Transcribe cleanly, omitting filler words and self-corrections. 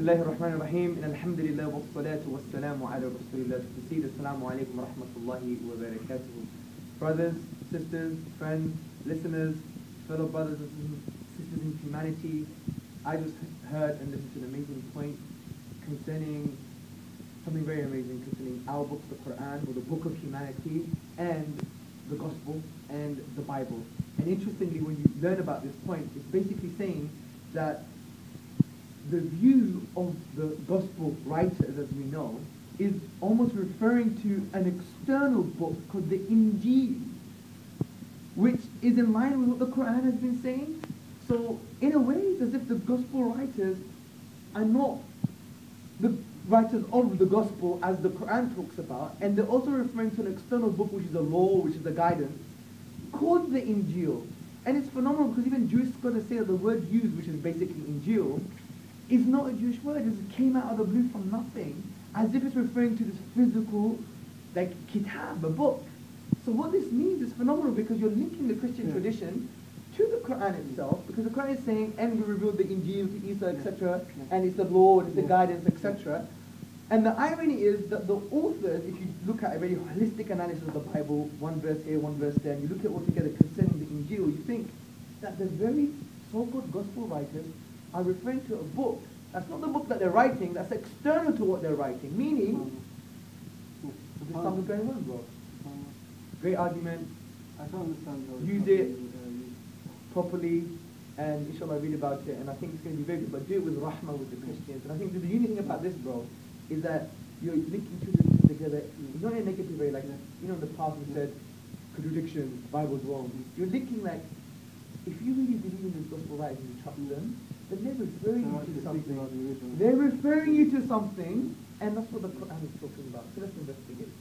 الله الرحمن الرحيم إن الحمد لله والصلاة والسلام على رسول الله السلام عليكم ورحمة الله وبركاته. Brothers, sisters, friends, listeners, fellow brothers and sisters in humanity, I just heard and listened to an amazing point concerning something very amazing concerning our book, the Quran, or the book of humanity, and the Gospel and the Bible. And interestingly, when you learn about this point, it's basically saying that the view of the Gospel writers, as we know, is almost referring to an external book called the Injeel, which is in line with what the Quran has been saying. So, in a way, it's as if the Gospel writers are not the writers of the Gospel as the Quran talks about, and they're also referring to an external book, which is a law, which is a guidance, called the Injeel. And it's phenomenal because even Jewish scholars say that the word used, which is basically Injeel, is not a Jewish word. It came out of the blue from nothing, as if it's referring to this physical, like kitab, a book. So what this means is phenomenal because you're linking the Christian tradition to the Quran itself, because the Quran is saying, and we revealed the Injeel to Isa, etc., and it's the law, it's the guidance, etc. And the irony is that the authors, if you look at a very holistic analysis of the Bible, one verse here, one verse there, and you look at all together concerning the Injeel, you think that the very so-called gospel writers are referring to a book. That's not the book that they're writing, that's external to what they're writing. Meaning, there's something going on, bro. Great argument. I don't understand. Use it properly, and inshallah read about it, and I think it's going to be very good, but do it with rahmah with the Christians. And I think the unique thing about this, bro, is that you're linking two things together, not in a negative way, like, you know, in the past we said, contradiction, Bible's wrong. You're linking, like, if you really believe in this gospel writers and you trust them, then they're referring you to something. They're referring you to something, and that's what the Quran is talking about. So let's investigate.